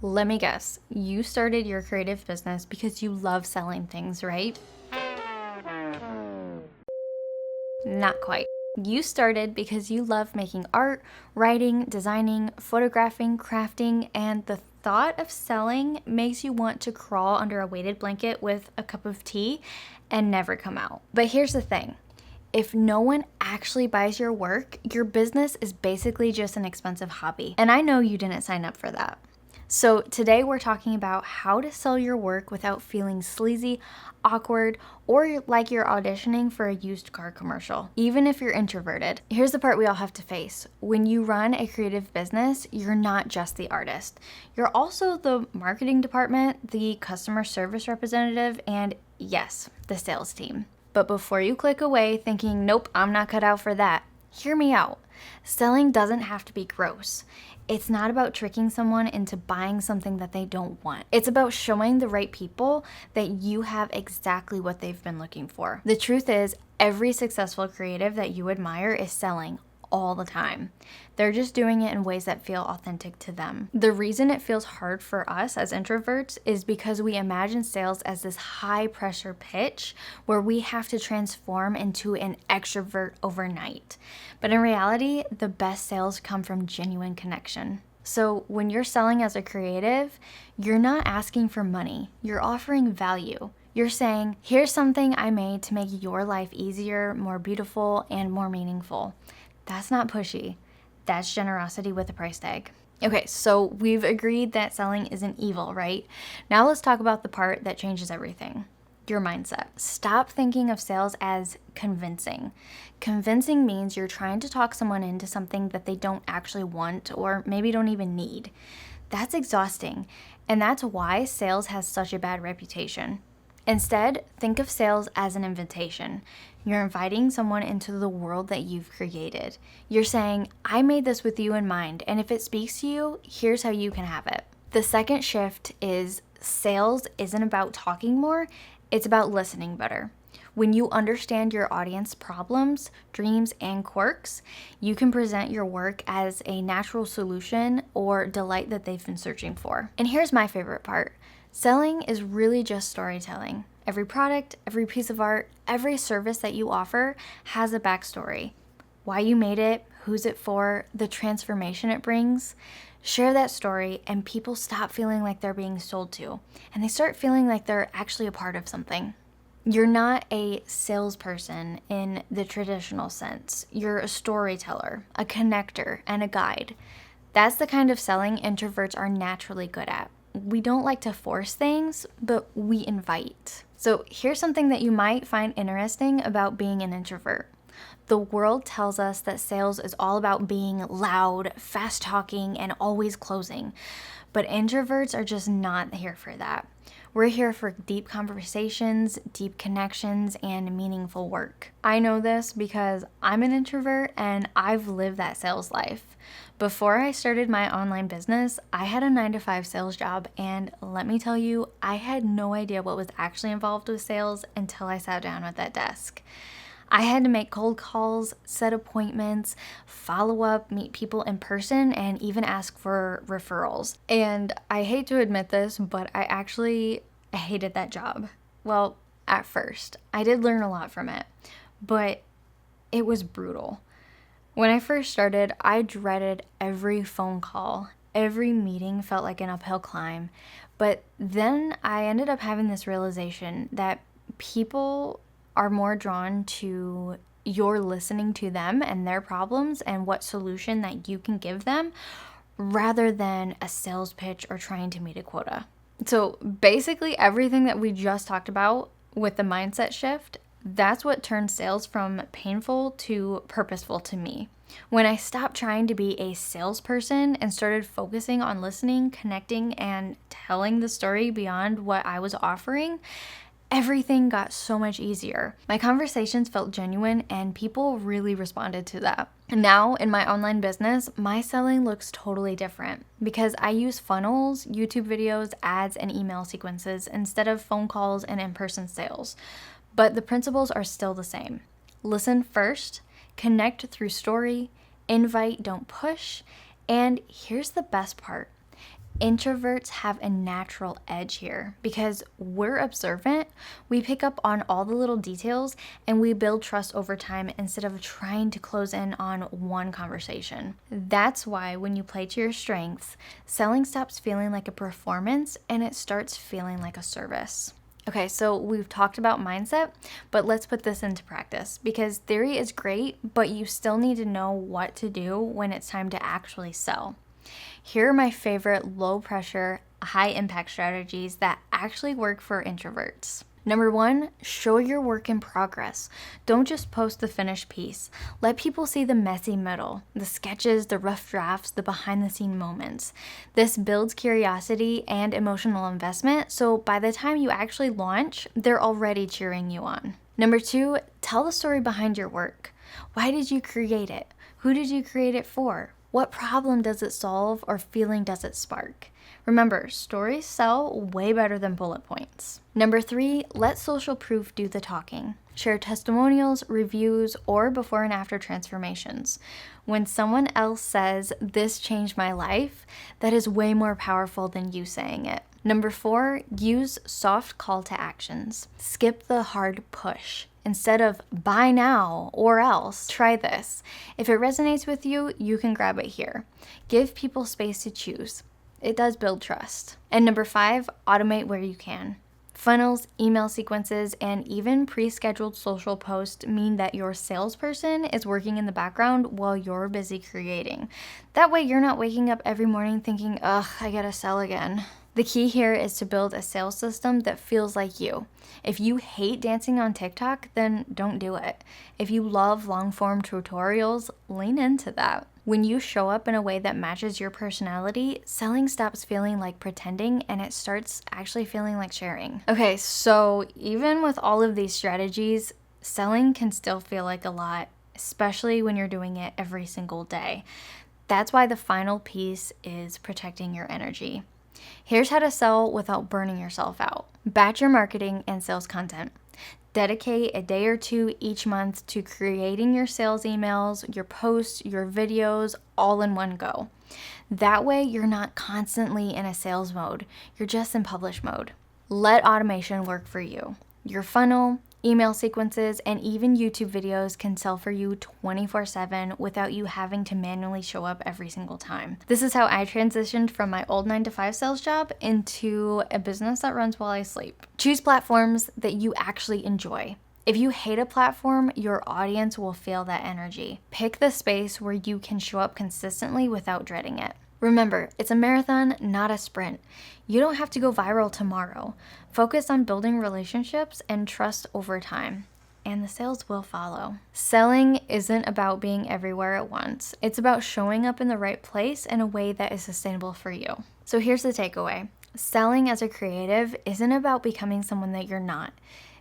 Let me guess, you started your creative business because you love selling things, right? Not quite. You started because you love making art, writing, designing, photographing, crafting, and the thought of selling makes you want to crawl under a weighted blanket with a cup of tea and never come out. But here's the thing. If no one actually buys your work, your business is basically just an expensive hobby. And I know you didn't sign up for that. So today we're talking about how to sell your work without feeling sleazy, awkward, or like you're auditioning for a used car commercial, even if you're introverted. Here's the part we all have to face. When you run a creative business, you're not just the artist. You're also the marketing department, the customer service representative, and yes, the sales team. But before you click away thinking, nope, I'm not cut out for that, hear me out. Selling doesn't have to be gross. It's not about tricking someone into buying something that they don't want. It's about showing the right people that you have exactly what they've been looking for. The truth is, every successful creative that you admire is selling all the time. They're just doing it in ways that feel authentic to them. The reason it feels hard for us as introverts is because we imagine sales as this high pressure pitch where we have to transform into an extrovert overnight. But in reality, the best sales come from genuine connection. So when you're selling as a creative, you're not asking for money, you're offering value. You're saying, here's something I made to make your life easier, more beautiful, and more meaningful. That's not pushy. That's generosity with a price tag. Okay, so we've agreed that selling isn't evil, right? Now let's talk about the part that changes everything. Your mindset. Stop thinking of sales as convincing. Convincing means you're trying to talk someone into something that they don't actually want or maybe don't even need. That's exhausting, and that's why sales has such a bad reputation. Instead, think of sales as an invitation. You're inviting someone into the world that you've created. You're saying, I made this with you in mind, and if it speaks to you, here's how you can have it. The second shift is sales isn't about talking more, it's about listening better. When you understand your audience problems, dreams, and quirks, you can present your work as a natural solution or delight that they've been searching for. And here's my favorite part. Selling is really just storytelling. Every product, every piece of art, every service that you offer has a backstory. Why you made it, who's it for, the transformation it brings. Share that story and people stop feeling like they're being sold to, and they start feeling like they're actually a part of something. You're not a salesperson in the traditional sense. You're a storyteller, a connector, and a guide. That's the kind of selling introverts are naturally good at. We don't like to force things, but we invite. So here's something that you might find interesting about being an introvert. The world tells us that sales is all about being loud, fast talking, and always closing. But introverts are just not here for that. We're here for deep conversations, deep connections, and meaningful work. I know this because I'm an introvert and I've lived that sales life. Before I started my online business, I had a 9-to-5 sales job, and let me tell you, I had no idea what was actually involved with sales until I sat down at that desk. I had to make cold calls, set appointments, follow up, meet people in person, and even ask for referrals. And I hate to admit this, but I actually hated that job. Well, at first. I did learn a lot from it, but it was brutal. When I first started, I dreaded every phone call. Every meeting felt like an uphill climb. But then I ended up having this realization that people are more drawn to your listening to them and their problems and what solution that you can give them rather than a sales pitch or trying to meet a quota. So basically everything that we just talked about with the mindset shift, that's what turned sales from painful to purposeful to me. When I stopped trying to be a salesperson and started focusing on listening, connecting, and telling the story beyond what I was offering, everything got so much easier. My conversations felt genuine and people really responded to that. Now in my online business, my selling looks totally different because I use funnels, YouTube videos, ads, and email sequences instead of phone calls and in-person sales. But the principles are still the same. Listen first, connect through story, invite, don't push, and here's the best part. Introverts have a natural edge here because we're observant, we pick up on all the little details, and we build trust over time instead of trying to close in on one conversation. That's why when you play to your strengths, selling stops feeling like a performance and it starts feeling like a service. Okay, so we've talked about mindset, but let's put this into practice because theory is great, but you still need to know what to do when it's time to actually sell. Here are my favorite low pressure, high impact strategies that actually work for introverts. Number 1, show your work in progress. Don't just post the finished piece. Let people see the messy middle, the sketches, the rough drafts, the behind the scene moments. This builds curiosity and emotional investment, so by the time you actually launch, they're already cheering you on. Number 2, tell the story behind your work. Why did you create it? Who did you create it for? What problem does it solve or feeling does it spark? Remember, stories sell way better than bullet points. Number 3, let social proof do the talking. Share testimonials, reviews, or before and after transformations. When someone else says, "This changed my life," that is way more powerful than you saying it. Number 4, use soft call to actions. Skip the hard push. Instead of buy now or else, try this. If it resonates with you, you can grab it here. Give people space to choose. It does build trust. And number 5, automate where you can. Funnels, email sequences, and even pre-scheduled social posts mean that your salesperson is working in the background while you're busy creating. That way you're not waking up every morning thinking, ugh, I gotta sell again. The key here is to build a sales system that feels like you. If you hate dancing on TikTok, then don't do it. If you love long-form tutorials, lean into that. When you show up in a way that matches your personality, selling stops feeling like pretending and it starts actually feeling like sharing. Okay, so even with all of these strategies, selling can still feel like a lot, especially when you're doing it every single day. That's why the final piece is protecting your energy. Here's how to sell without burning yourself out. Batch your marketing and sales content. Dedicate a day or 2 each month to creating your sales emails, your posts, your videos, all in one go. That way, you're not constantly in a sales mode. You're just in publish mode. Let automation work for you. Your funnel, email sequences, and even YouTube videos can sell for you 24/7 without you having to manually show up every single time. This is how I transitioned from my old 9-to-5 sales job into a business that runs while I sleep. Choose platforms that you actually enjoy. If you hate a platform, your audience will feel that energy. Pick the space where you can show up consistently without dreading it. Remember, it's a marathon, not a sprint. You don't have to go viral tomorrow. Focus on building relationships and trust over time, and the sales will follow. Selling isn't about being everywhere at once. It's about showing up in the right place in a way that is sustainable for you. So here's the takeaway. Selling as a creative isn't about becoming someone that you're not.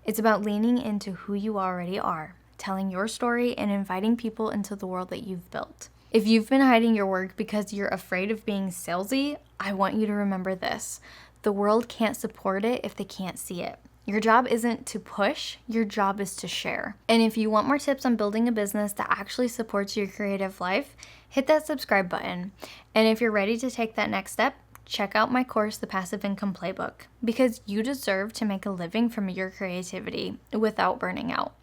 It's about leaning into who you already are, telling your story, and inviting people into the world that you've built. If you've been hiding your work because you're afraid of being salesy, I want you to remember this. The world can't support it if they can't see it. Your job isn't to push, your job is to share. And if you want more tips on building a business that actually supports your creative life, hit that subscribe button. And if you're ready to take that next step, check out my course, The Passive Income Playbook, because you deserve to make a living from your creativity without burning out.